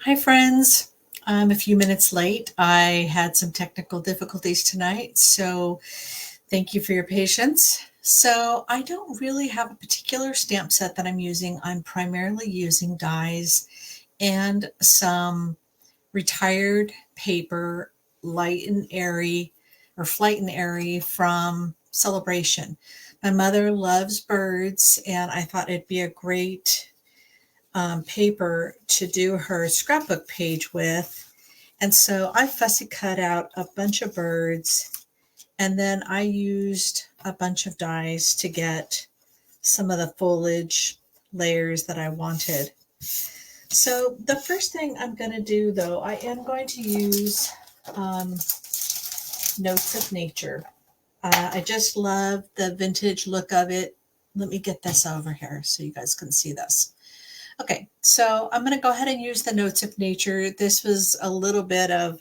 Hi, friends. I'm a few minutes late. I had some technical difficulties tonight, so thank you for your patience. So, I don't really have a particular stamp set that I'm using. I'm primarily using dies and some retired paper, light and airy, or flight and airy from Celebration. My mother loves birds, and I thought it'd be a great paper to do her scrapbook page with. And so I fussy cut out a bunch of birds, and then I used a bunch of dies to get some of the foliage layers that I wanted. So the first thing I'm going to do, though, I am going to use um, Notes of Nature. I just love the vintage look of it. Let me get this over here so you guys can see this. Okay, so I'm going to go ahead and use the Notes of Nature. This was a little bit of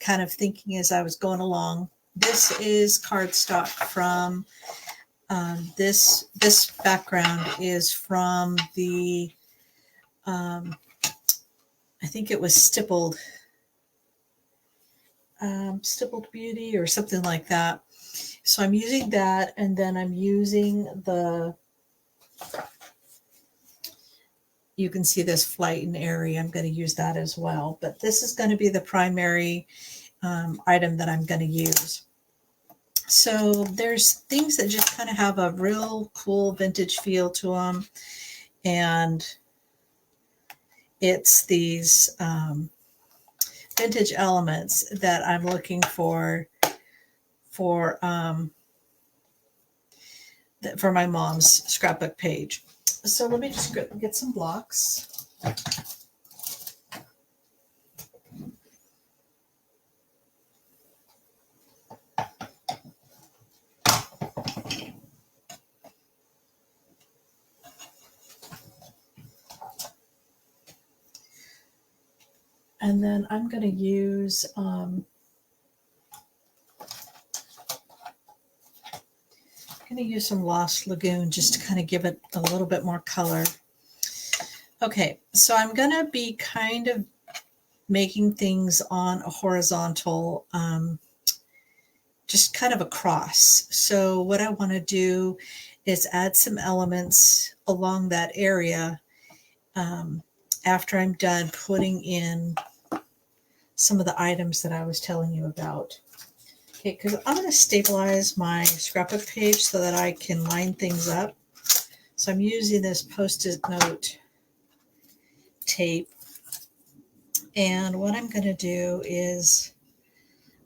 kind of thinking as I was going along. This is cardstock from this background is from the I think it was Stippled Beauty or something like that. So I'm using that, and then I'm using you can see this flight and airy. I'm going to use that as well, but this is going to be the primary item that I'm going to use. So there's things that just kind of have a real cool vintage feel to them, and it's these vintage elements that I'm looking for for my mom's scrapbook page. So let me just get some blocks. And then I'm going to use some Lost Lagoon just to kind of give it a little bit more color. Okay, so I'm going to be kind of making things on a horizontal, just kind of across. So what I want to do is add some elements along that area after I'm done putting in some of the items that I was telling you about. Okay, because I'm going to stabilize my scrapbook page so that I can line things up. So I'm using this Post-it note tape. And what I'm going to do is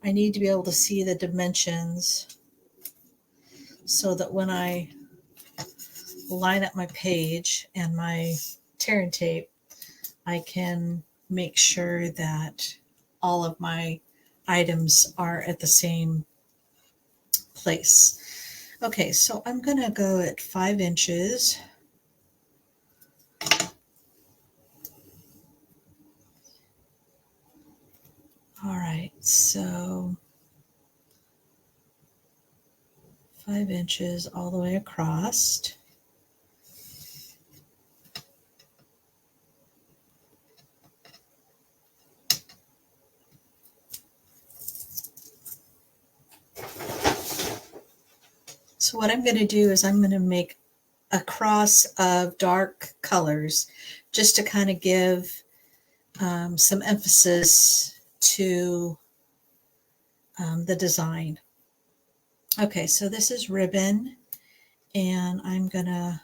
I need to be able to see the dimensions so that when I line up my page and my tearing tape, I can make sure that all of my items are at the same place. Okay, so I'm going to go at 5 inches. All right, so 5 inches all the way across. So what I'm going to do is I'm going to make a cross of dark colors just to kind of give some emphasis to the design. Okay, so this is ribbon, and I'm going to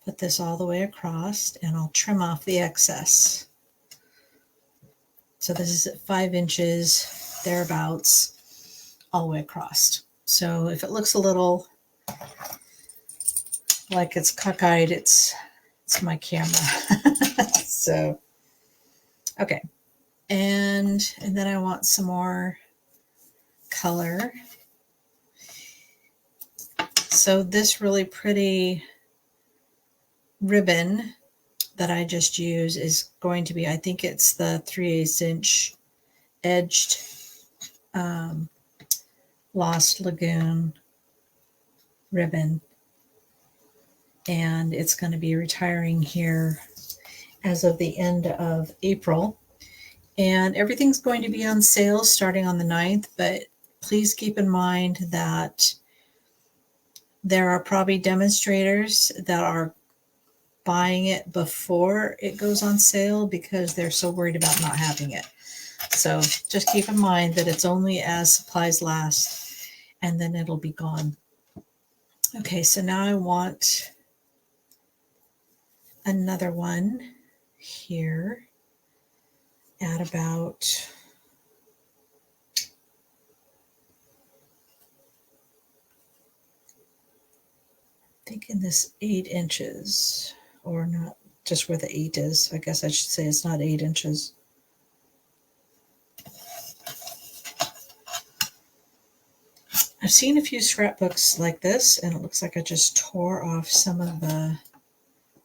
put this all the way across, and I'll trim off the excess. So this is at 5 inches, thereabouts, all the way across. So if it looks a little like it's cockeyed, it's my camera. So, okay. And then I want some more color. So this really pretty ribbon that I just used is going to be, I think it's the 3/8 inch edged Lost Lagoon ribbon. And it's going to be retiring here. as of the end of April. And everything's going to be on sale starting on the 9th, but please keep in mind that there are probably demonstrators that are buying it before it goes on sale because they're so worried about not having it. So just keep in mind that it's only as supplies last, and then it'll be gone. Okay, so now I want another one here at about thinking this 8 inches, or not just where the 8 is. I guess I should say it's not 8 inches. I've seen a few scrapbooks like this, and it looks like I just tore off some of the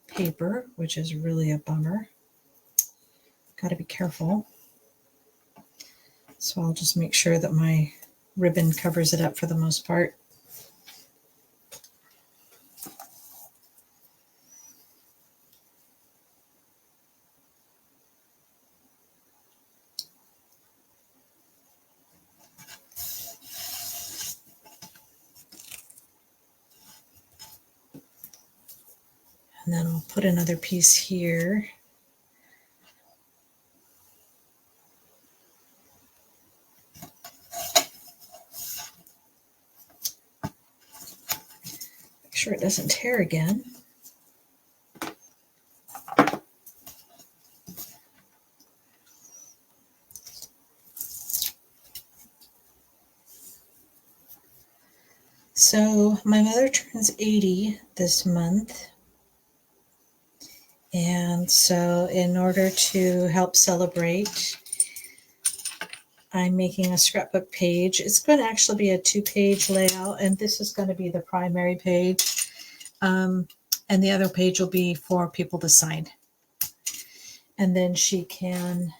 paper, which is really a bummer. Got to be careful. So I'll just make sure that my ribbon covers it up for the most part. And then I'll put another piece here. Make sure it doesn't tear again. So my mother turns 80 this month. And so in order to help celebrate, I'm making a scrapbook page. It's going to actually be a 2-page layout, and this is going to be the primary page. And the other page will be for people to sign. And then she can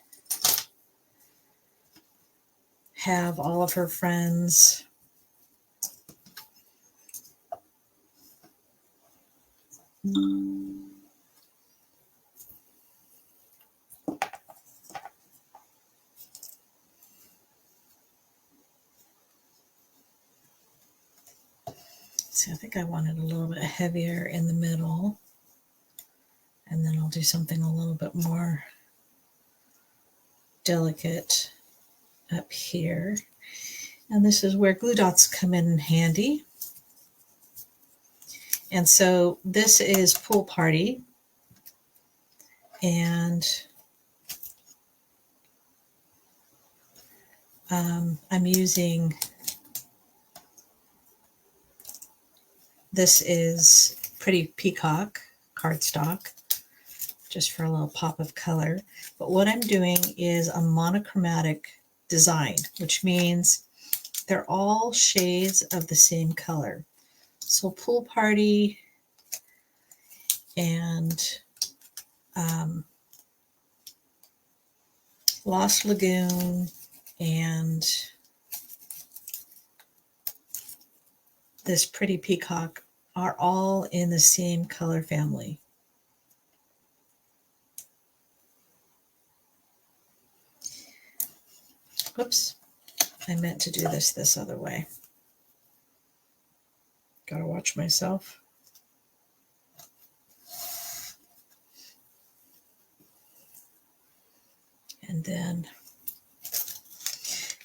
have all of her friends see, I think I want it a little bit heavier in the middle, and then I'll do something a little bit more delicate up here. And this is where glue dots come in handy. And so this is Pool Party, and I'm using, this is Pretty Peacock cardstock, just for a little pop of color. But what I'm doing is a monochromatic design, which means they're all shades of the same color. So Pool Party and Lost Lagoon and this Pretty Peacock are all in the same color family. Whoops, I meant to do this other way. Gotta watch myself.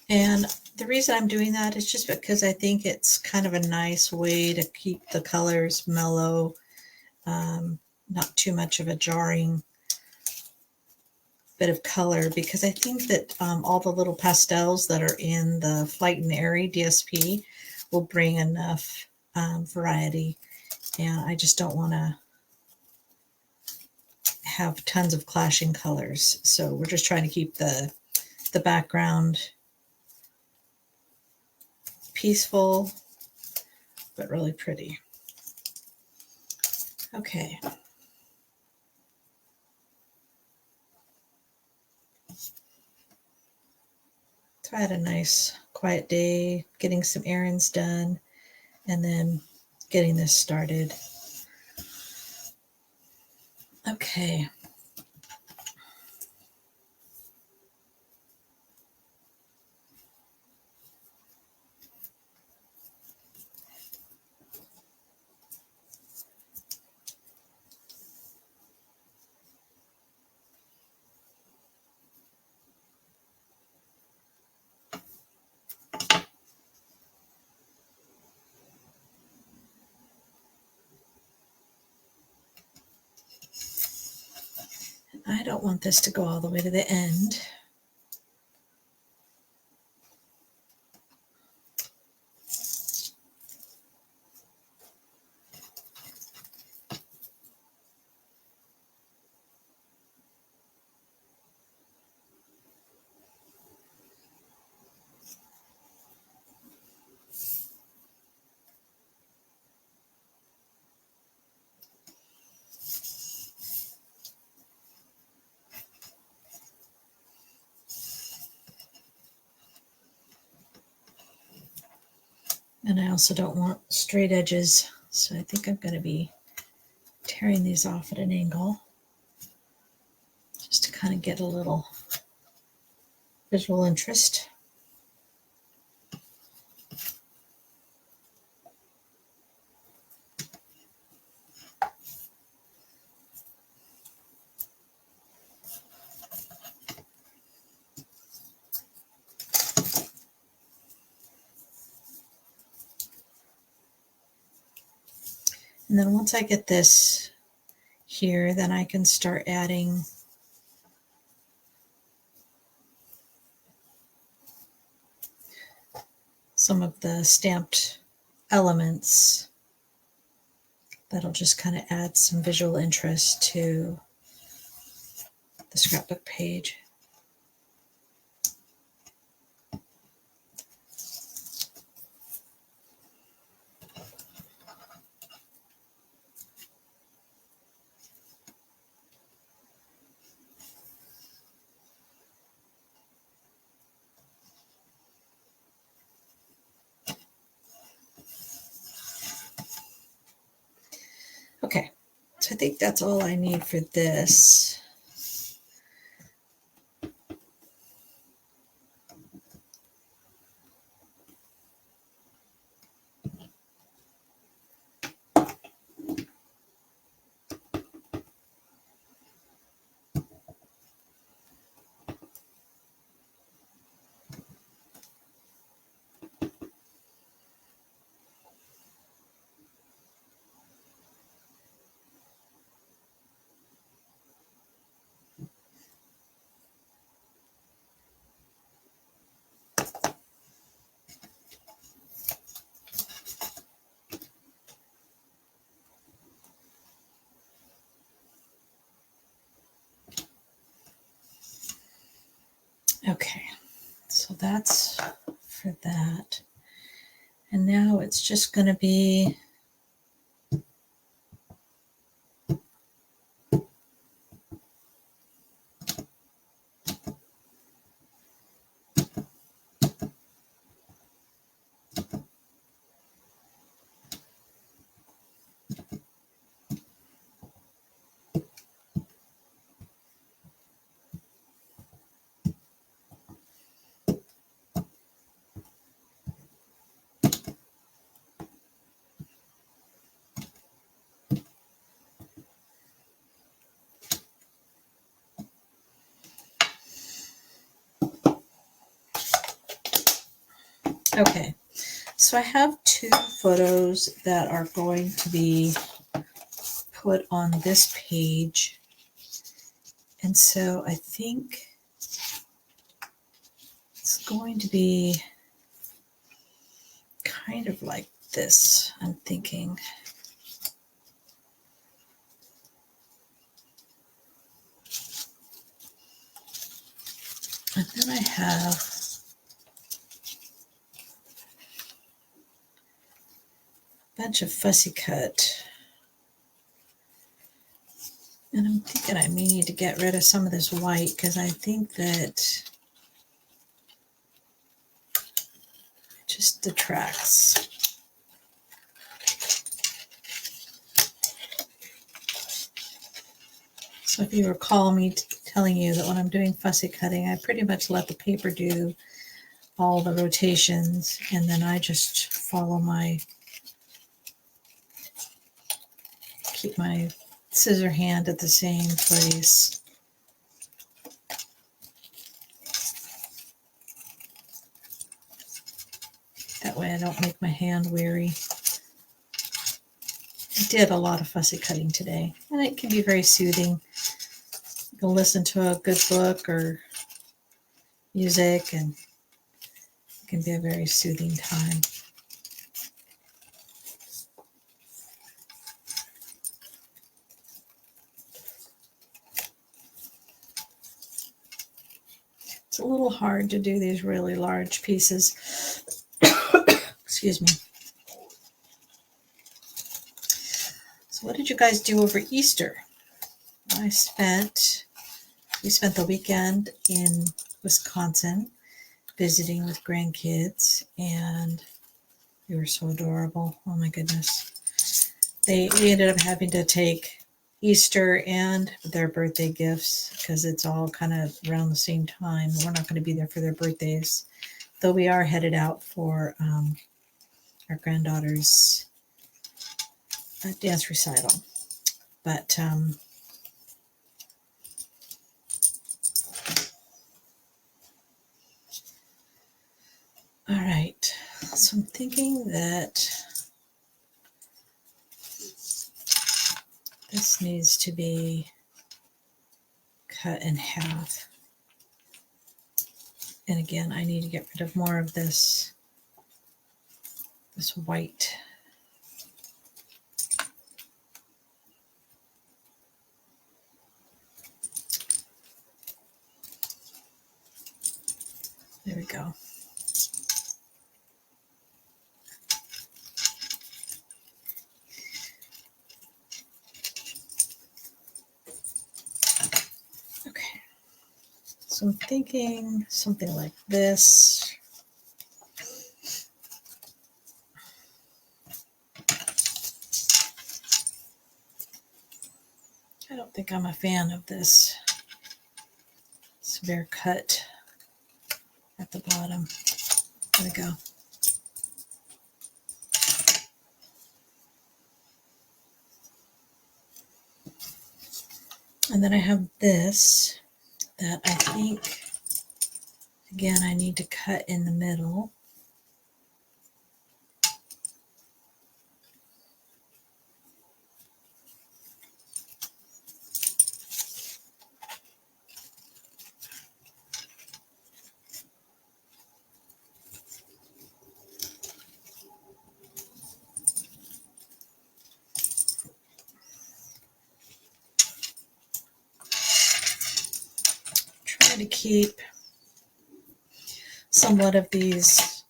And the reason I'm doing that is just because I think it's kind of a nice way to keep the colors mellow, not too much of a jarring bit of color, because I think that all the little pastels that are in the Flight and Airy DSP will bring enough variety, and I just don't want to have tons of clashing colors. So we're just trying to keep the background peaceful, but really pretty. Okay. So I had a nice quiet day, getting some errands done, and then getting this started. Okay. I don't want this to go all the way to the end. And I also don't want straight edges, so I think I'm going to be tearing these off at an angle just to kind of get a little visual interest. And then once I get this here, then I can start adding some of the stamped elements that'll just kind of add some visual interest to the scrapbook page. Okay, so I think that's all I need for this. Okay, so that's for that. And now it's just going to be okay. So I have two photos that are going to be put on this page. And so I think it's going to be kind of like this, I'm thinking. And then I have a bunch of fussy cut. And I'm thinking I may need to get rid of some of this white because I think that it just detracts. So if you recall me telling you that when I'm doing fussy cutting, I pretty much let the paper do all the rotations, and then I just follow keep my scissor hand at the same place. That way I don't make my hand weary. I did a lot of fussy cutting today, and it can be very soothing. You'll listen to a good book or music, and it can be a very soothing time. It's a little hard to do these really large pieces. Excuse me. So what did you guys do over Easter? We spent the weekend in Wisconsin visiting with grandkids, and they were so adorable. Oh my goodness. We ended up having to take Easter and their birthday gifts because it's all kind of around the same time. We're not going to be there for their birthdays, though we are headed out for our granddaughter's dance recital. But all right, so I'm thinking that this needs to be cut in half. And again, I need to get rid of more of this white. There we go. Okay. So I'm thinking something like this. I don't think I'm a fan of this severe cut at the bottom. There we go. And then I have this that I think, again, I need to cut in the middle. Try to keep somewhat of these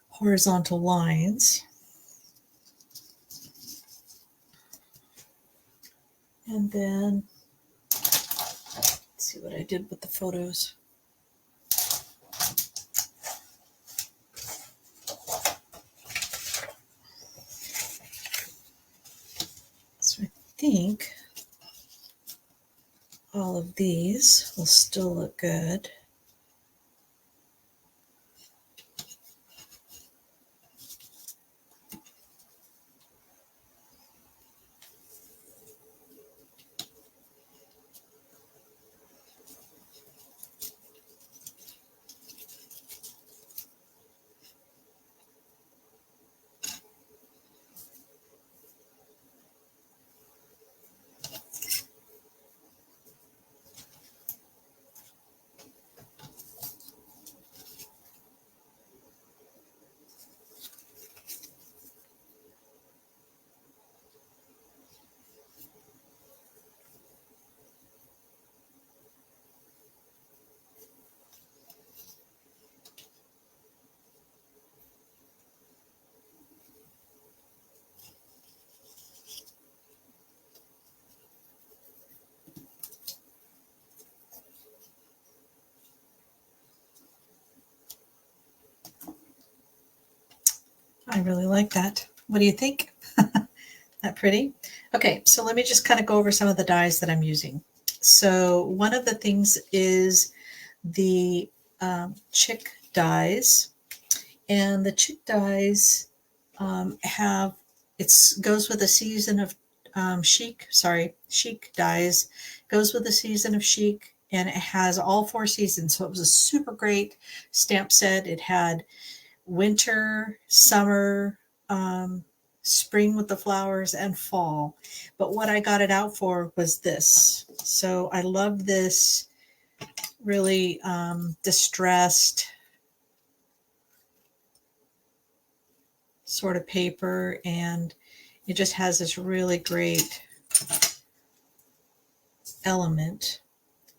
horizontal lines. And then, let's see what I did with the photos. So I think all of these will still look good. I really like that. What do you think? That pretty? Okay, so let me just kind of go over some of the dies that I'm using. So one of the things is the Chic dies, and the Chic dies goes with a season of Chic dies, goes with a season of Chic, and it has all 4 seasons. So it was a super great stamp set. It had winter, summer, spring with the flowers, and fall. But what I got it out for was this. So I love this really distressed sort of paper, and it just has this really great element.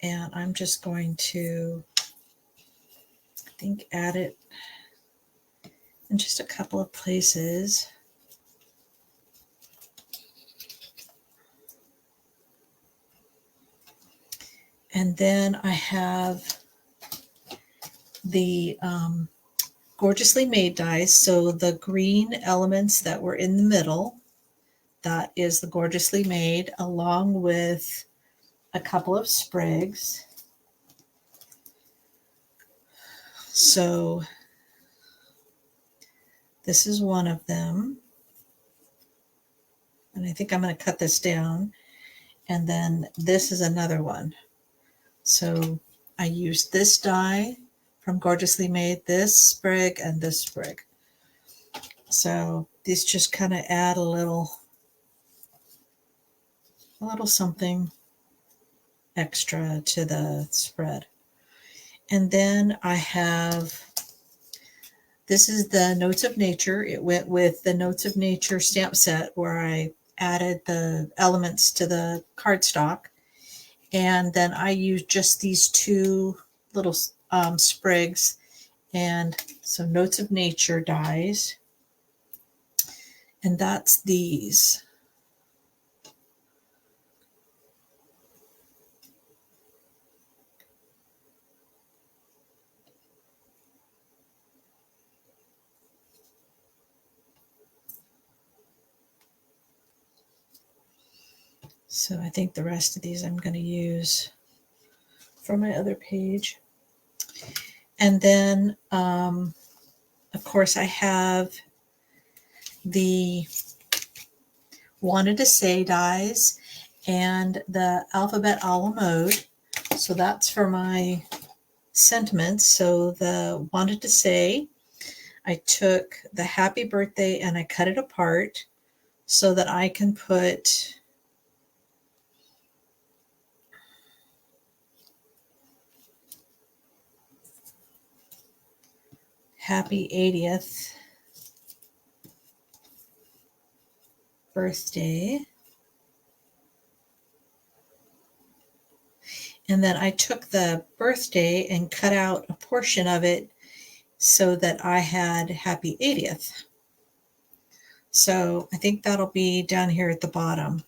And I'm just going to, I think, add it in just a couple of places. And then I have the Gorgeously Made dies. So the green elements that were in the middle, that is the Gorgeously Made, along with a couple of sprigs. So this is one of them. And I think I'm going to cut this down. And then this is another one. So I used this die from Gorgeously Made, this sprig, and this sprig. So these just kind of add a little something extra to the spread. And then I have, this is the Notes of Nature. It went with the Notes of Nature stamp set where I added the elements to the cardstock. And then I used just these two little sprigs, and so Notes of Nature dies. And that's these. So I think the rest of these I'm going to use for my other page. And then, of course, I have the Wanted to Say dies and the Alphabet a la Mode. So that's for my sentiments. So the Wanted to Say, I took the Happy Birthday and I cut it apart so that I can put Happy 80th birthday. And then I took the birthday and cut out a portion of it so that I had Happy 80th. So I think that'll be down here at the bottom.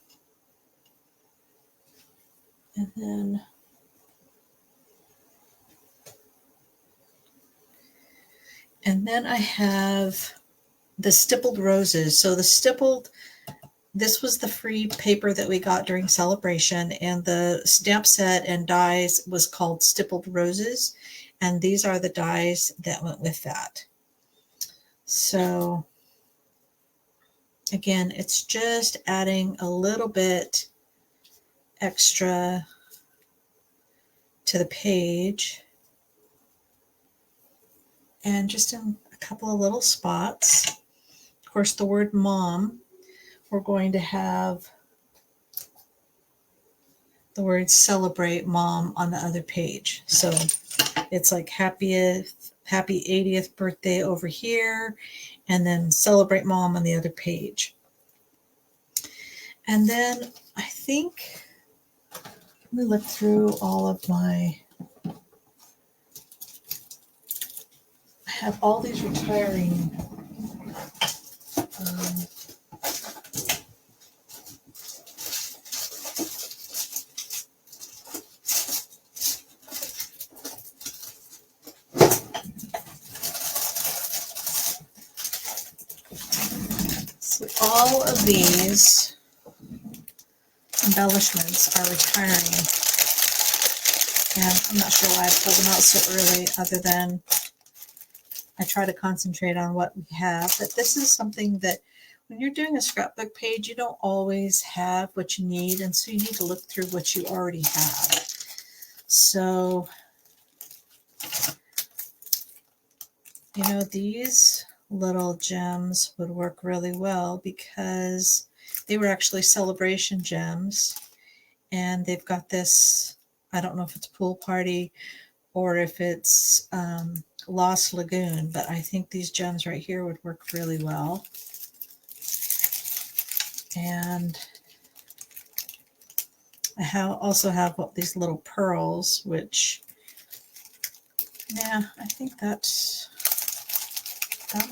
And then I have the Stippled Roses. So the stippled, this was the free paper that we got during celebration, and the stamp set and dies was called Stippled Roses, and these are the dies that went with that. So again, it's just adding a little bit extra to the page, and just in a couple of little spots. Of course, the word mom, we're going to have the word celebrate mom on the other page. So it's like happy 80th birthday over here, and then celebrate mom on the other page. And then I think, let me look through all of my, I have all these retiring so all of these embellishments are retiring, and I'm not sure why I pulled them out so early, other than I try to concentrate on what we have. But this is something that when you're doing a scrapbook page, you don't always have what you need, and so you need to look through what you already have. So, you know, these little gems would work really well because they were actually celebration gems, and they've got this, I don't know if it's Pool Party or if it's Lost Lagoon, but I think these gems right here would work really well. And I also have these little pearls, which, yeah, I think that'll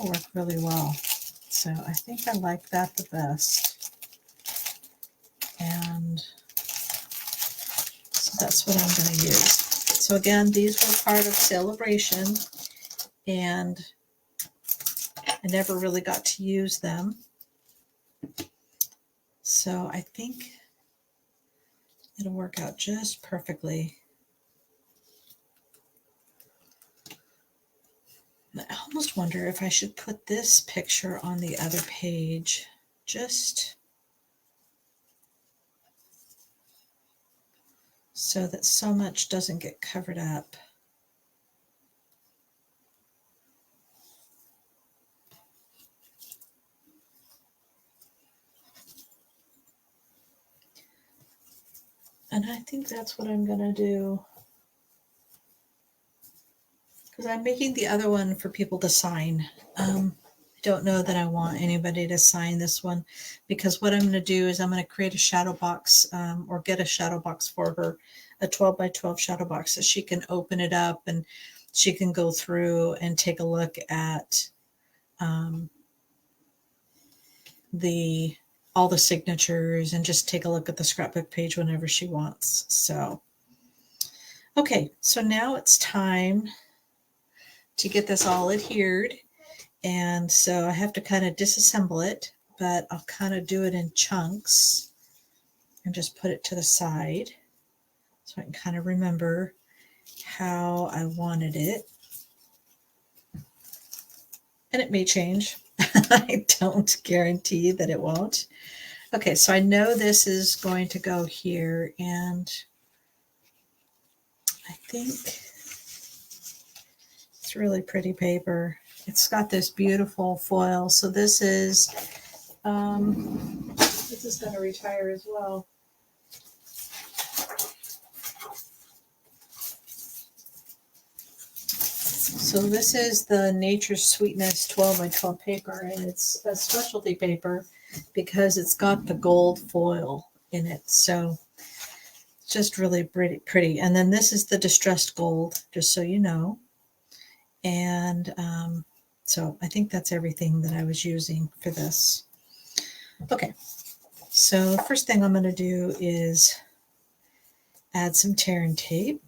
work really well. So I think I like that the best. And so that's what I'm going to use. So again, these were part of Celebration, and I never really got to use them. So I think it'll work out just perfectly. I almost wonder if I should put this picture on the other page, just so that so much doesn't get covered up. And I think that's what I'm going to do, because I'm making the other one for people to sign. I don't know that I want anybody to sign this one, because what I'm going to do is I'm going to create a shadow box, or get a shadow box for her, a 12 by 12 shadow box, so she can open it up and she can go through and take a look at all the signatures and just take a look at the scrapbook page whenever she wants. So, okay, so now it's time to get this all adhered. And so I have to kind of disassemble it, but I'll kind of do it in chunks and just put it to the side so I can kind of remember how I wanted it. And it may change. I don't guarantee that it won't. Okay, so I know this is going to go here, and I think it's really pretty paper. It's got this beautiful foil. So this is going to retire as well. So this is the Nature's Sweetness 12 by 12 paper, and it's a specialty paper because it's got the gold foil in it. So it's just really pretty. And then this is the distressed gold, just so you know. And so I think that's everything that I was using for this. Okay, so the first thing I'm going to do is add some tear and tape.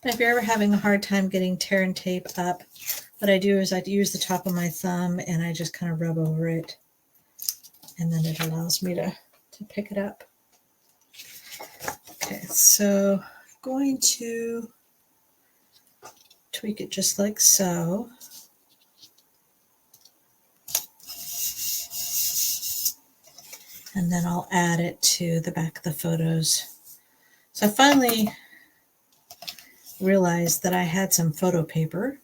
And if you're ever having a hard time getting tear and tape up, what I do is I use the top of my thumb and I just kind of rub over it, and then it allows me to pick it up. Okay, so I'm going to tweak it just like so. And then I'll add it to the back of the photos. So I finally realized that I had some photo paper.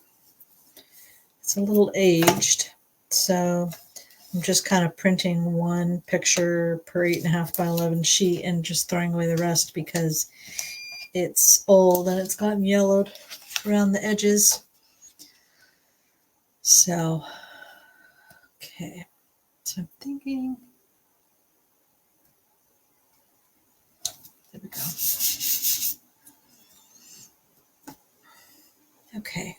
It's a little aged, so I'm just kind of printing one picture per 8.5 by 11 sheet and just throwing away the rest because it's old and it's gotten yellowed around the edges. So, okay, so I'm thinking, there we go. Okay,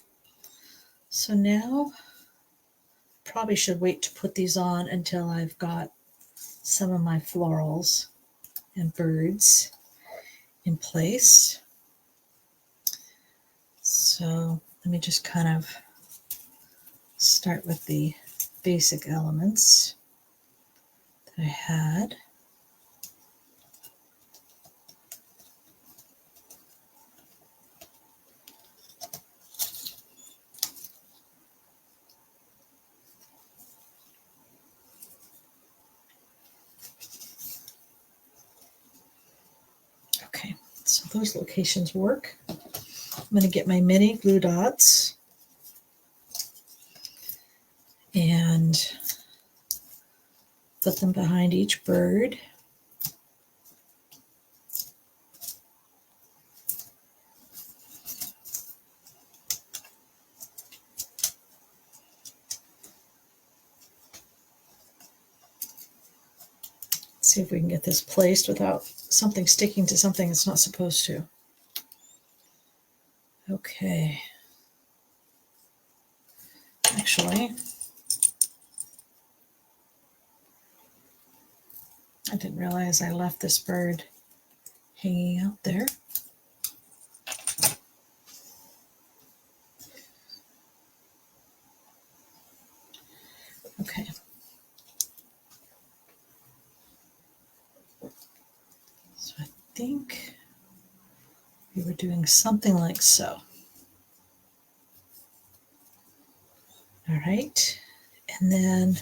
so now probably should wait to put these on until I've got some of my florals and birds in place. So let me just kind of start with the basic elements that I had. Okay, so those locations work. I'm going to get my mini glue dots. and put them behind each bird. See if we can get this placed without something sticking to something it's not supposed to. Okay. Actually, I didn't realize I left this bird hanging out there. Okay. So I think we were doing something like so. All right. And then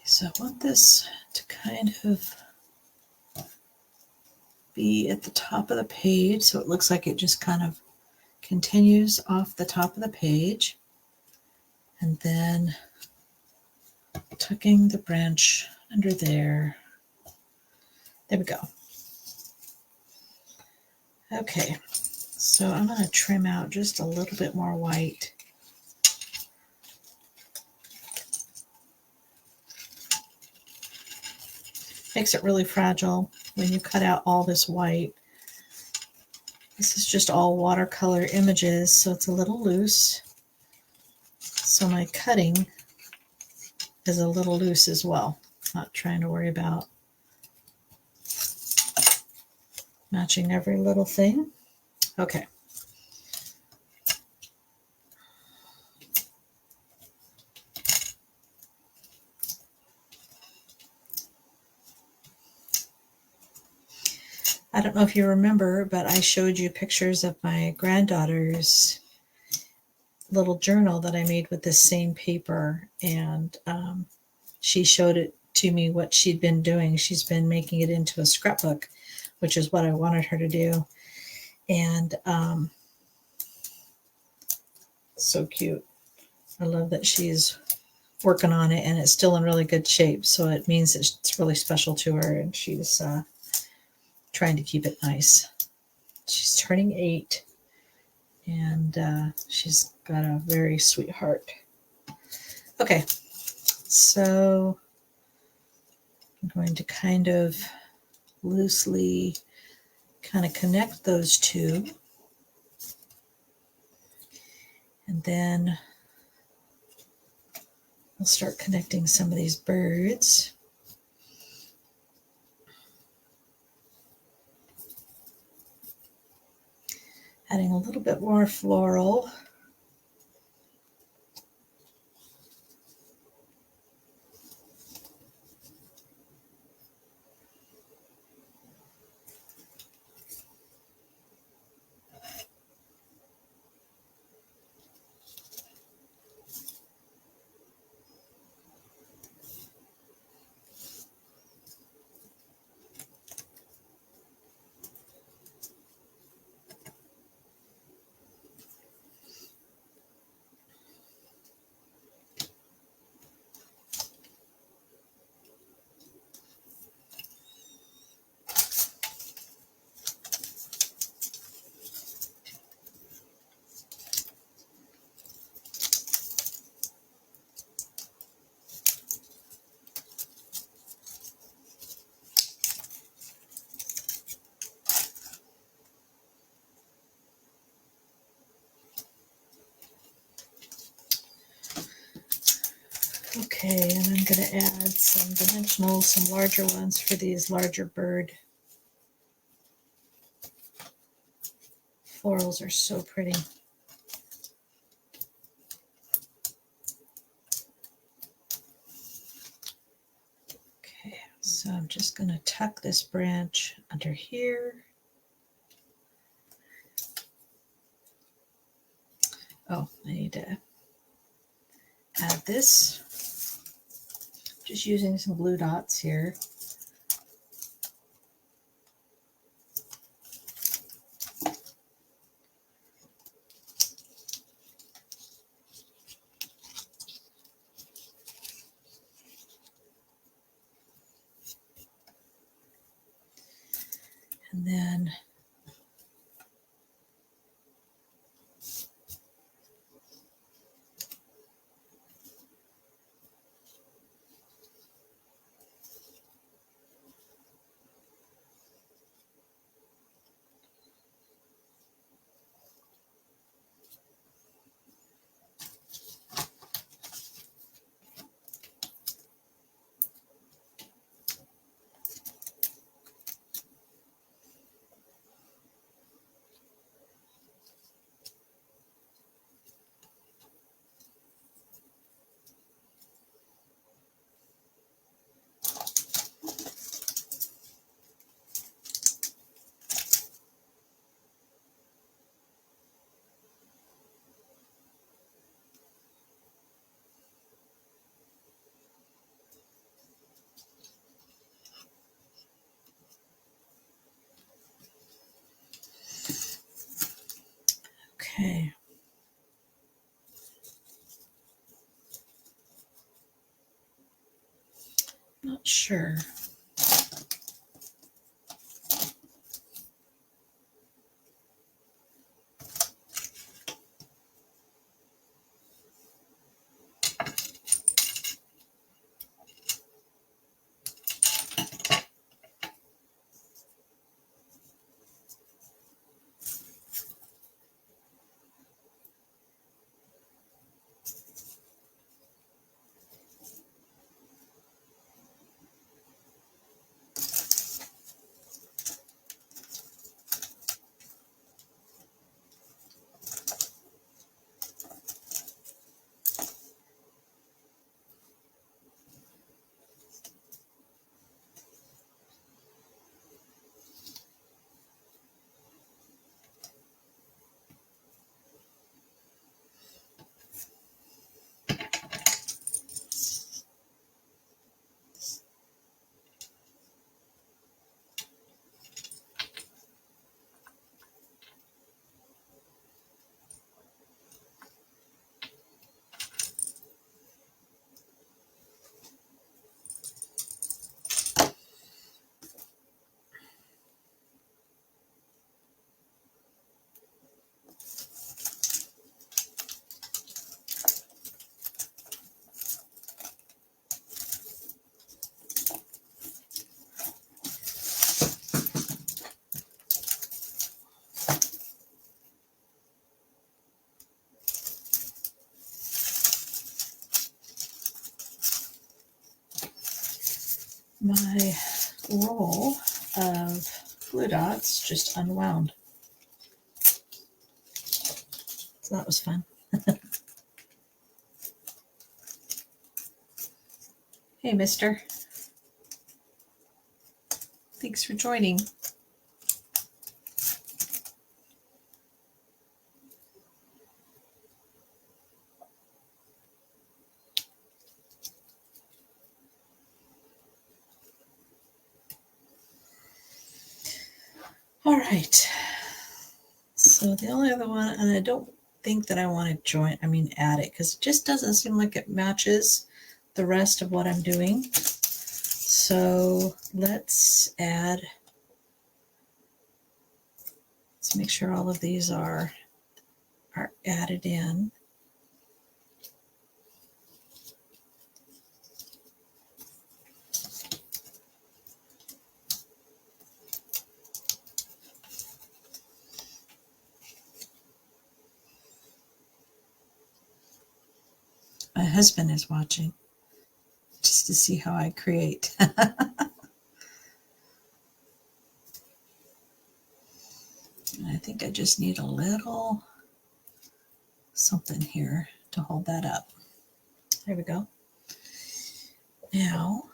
so I want this to kind of be at the top of the page, so it looks like it just kind of continues off the top of the page, and then tucking the branch under there. There we go. Okay, so I'm going to trim out just a little bit more white. Makes it really fragile when you cut out all this white. This is just all watercolor images, so it's a little loose. So my cutting is a little loose as well. Not trying to worry about matching every little thing. Okay. I don't know if you remember, but I showed you pictures of my granddaughter's little journal that I made with this same paper, and she showed it to me what she'd been doing. She's been making it into a scrapbook, which is what I wanted her to do. And so cute. I love that she's working on it and it's still in really good shape. So it means it's really special to her, and she's trying to keep it nice. She's turning 8, and she's got a very sweet heart. Okay, so I'm going to kind of loosely kind of connect those two, and then I'll start connecting some of these birds. Adding a little bit more floral. Okay, and I'm going to add some dimensionals, some larger ones for these larger bird. Florals are so pretty. Okay, so I'm just going to tuck this branch under here. Oh, I need to add this. Just using some glue dots here. And then okay. Not sure. My roll of glue dots just unwound. So that was fun. Hey, mister. Thanks for joining. All right. So the only other one, and I don't think that I want to add it, because it just doesn't seem like it matches the rest of what I'm doing. So let's make sure all of these are added in. My husband is watching. to see how I create. I think I just need a little something here to hold that up. There we go. Now,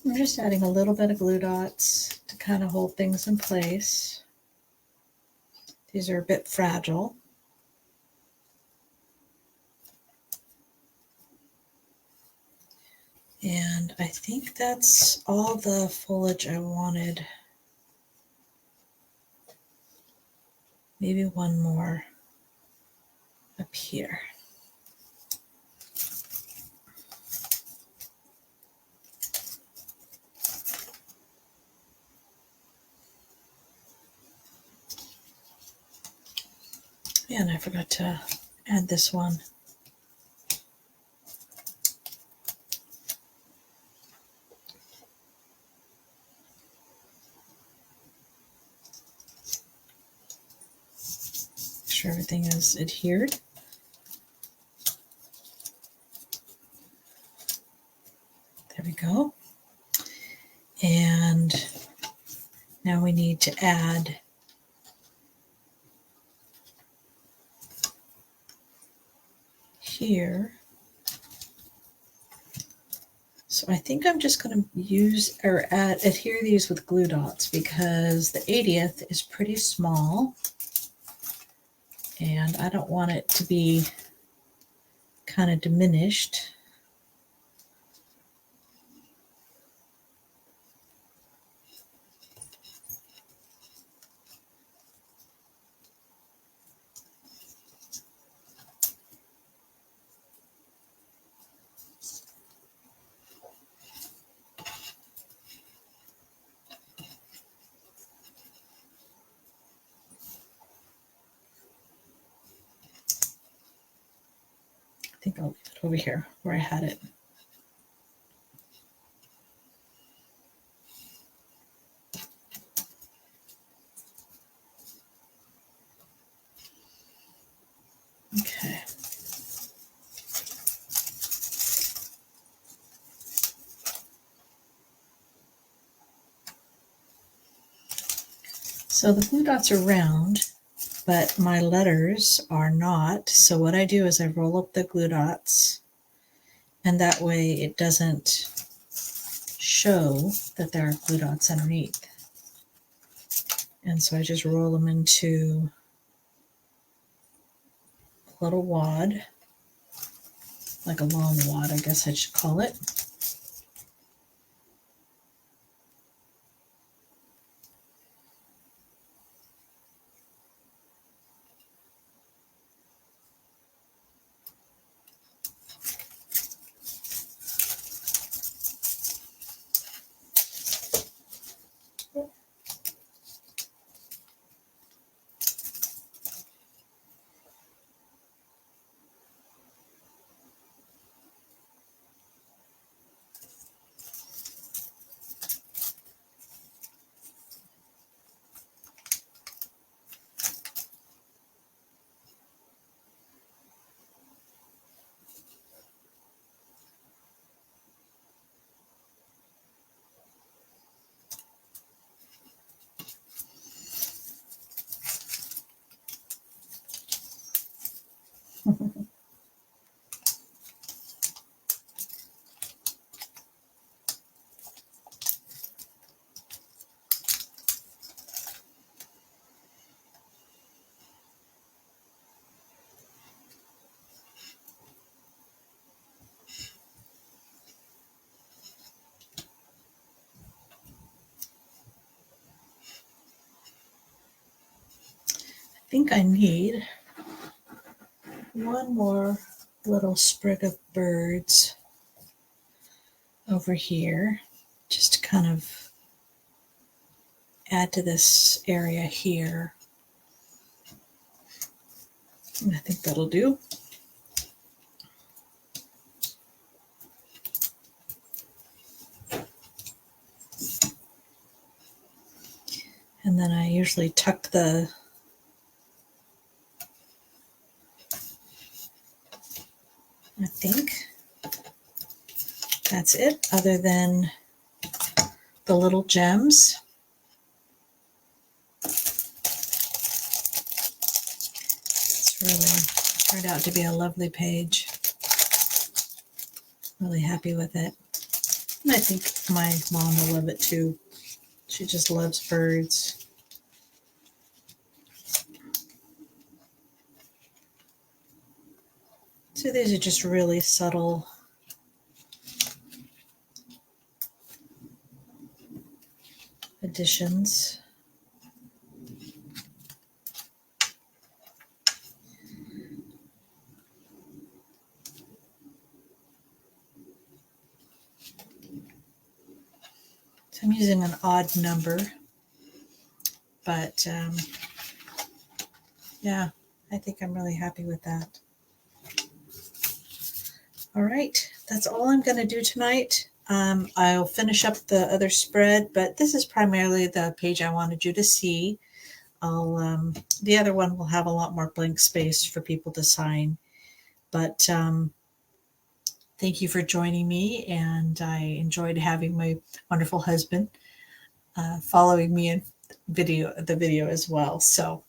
I'm just adding a little bit of glue dots to kind of hold things in place. These are a bit fragile. And I think that's all the foliage I wanted. Maybe one more up here. And I forgot to add this one. Make sure everything is adhered. There we go. And now we need to add here. So I think I'm just going to use or adhere these with glue dots because the 80th is pretty small and I don't want it to be kind of diminished. I think I'll leave it over here where I had it. Okay. So the glue dots are round, but my letters are not. So what I do is I roll up the glue dots, and that way it doesn't show that there are glue dots underneath. And so I just roll them into a little wad, like a long wad, I guess I should call it. I think I need one more little sprig of birds. over here, just to kind of add to this area here. And I think that'll do. And then I usually tuck the I think that's it, other than the little gems. It's really turned out to be a lovely page. Really happy with it. And I think my mom will love it too. She just loves birds. So these are just really subtle additions. So I'm using an odd number, but yeah, I think I'm really happy with that. All right, that's all I'm going to do tonight. I'll finish up the other spread, but this is primarily the page I wanted you to see. The other one will have a lot more blank space for people to sign, but thank you for joining me, and I enjoyed having my wonderful husband following me in the video as well. So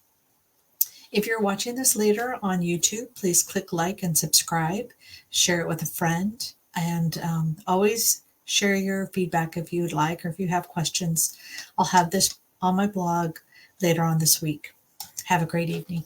if you're watching this later on YouTube, please click like and subscribe, share it with a friend, and always share your feedback if you'd like, or if you have questions. I'll have this on my blog later on this week. Have a great evening.